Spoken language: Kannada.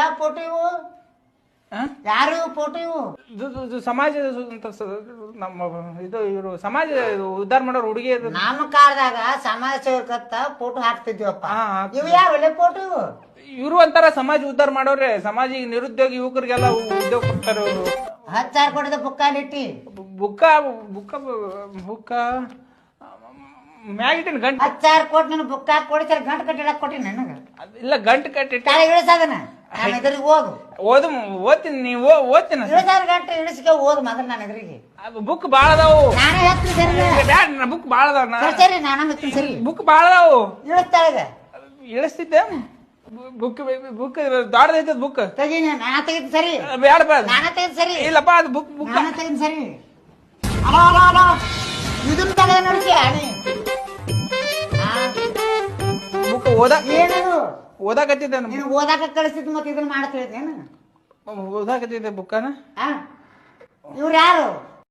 ಯಾವ ಫೋಟೋ ಇವು? ಯಾರು ಫೋಟೋ ಇವು? ಸಮಾಜ ನಮ್ಮ ಇದು ಇವರು ಸಮಾಜ ಉದ್ಧಾರ ಮಾಡೋರು ಹುಡುಗಿ. ನಮ್ಮ ಕಾಲದಾಗ ಸಮಾಜ ಸೇವಕತ್ತ ಫೋಟೋ ಹಾಕ್ತಿದ್ವಪ್ಪ. ಇವು ಯಾವ ಫೋಟೋ ಇವು? ಇವರು ಅಂತಾರ ಸಮಾಜ ಉದ್ಧಾರ ಮಾಡೋರೆ. ಸಮಾಜ ನಿರುದ್ಯೋಗಿ ಯುವಕರಿಗೆಲ್ಲ ಉದ್ಯೋಗ ಕೊಡ್ತಾರೆ ಅವರು. 10,000 ಕೊಟ್ಟಿದ್ದ ಬುಕ್ಕಾಲಿಟ್ಟಿ ಬುಕ್ಕ ಬುಕ್ಕ ಬುಕ್ಕ ಮ್ಯಾಗಿಟ್ಟಿನ ಗಂಟು 10,000 ಕೊಟ್ಟು ನೀನು ಬುಕ್ ಹಾಕಿ ಕೊಡಿಸ್ತಾರೆ. ಗಂಟು ಕಟ್ಟಿಡಕ್ ಕೊಟ್ಟಿ ನನಗೆ ಇಲ್ಲ ಗಂಟು ಕಟ್ಟಿ ಇಳಿಸದನ ನಾನು ಎದುರಿಗೆ ಹೋಗು ಓದ್ತೀನಿ. ನೀವು ಓದ್ತೀನಿ 10,000 ಗಂಟೆ ಇಳಿಸ್ಕೆ ಓದು ಮೊದಲು ನನ್ನ ಎದುರಿಗೆ. ಬುಕ್ ಬಾಳ ಅದಾವು. ನಾನೇ ಹೇಳ್ತೀನಿ ಸರಿ. ಬ್ಯಾಡ ಬುಕ್ ಬಾಳ ಅದಾವ. ಸರಿ ನಾನು ಹೇಳ್ತೀನಿ ಸರಿ. ಬುಕ್ ಬಾಳ ಅದಾವು. ಇಳಿಸ್ತಾಳೆ ಇಳಿಸ್ತಿದ್ದೆ. ಬುಕ್ ಬುಕ್ ದೊಡ್ಡದೈತದ ಬುಕ್ ತೆಗೀನಿ. ನಾನು ತೆಗಿತೀನಿ ಸರಿ. ಬ್ಯಾಡ ಬೇಡ ನಾನು ತೆಗಿತೀನಿ ಸರಿ. ಇಲ್ಲಪ್ಪ ಅದು ಬುಕ್ ಬುಕ್ ನಾನು ತೆಗಿತೀನಿ ಸರಿ. ಅಲೋ ಅಲೋ ಅಲೋ ಇದನ್ನ ತಲೆ ನೋಡ್ತೀಯ ಬುಕ್ ಓದಾ ಏನದು ಓದಾಕತ್ತಿದ್ದೆ. ನೀನು ಓದಾಕ ಕಳಿಸಿದ್ ಮತ್ತೆ ಇದನ್ನ ಮಾಡ್ತಿದ್ದೇನು? ಓದಾಕತ್ತಿದ್ದೆ ಬುಕ್ಕನ. ಇವ್ರು ಯಾರು?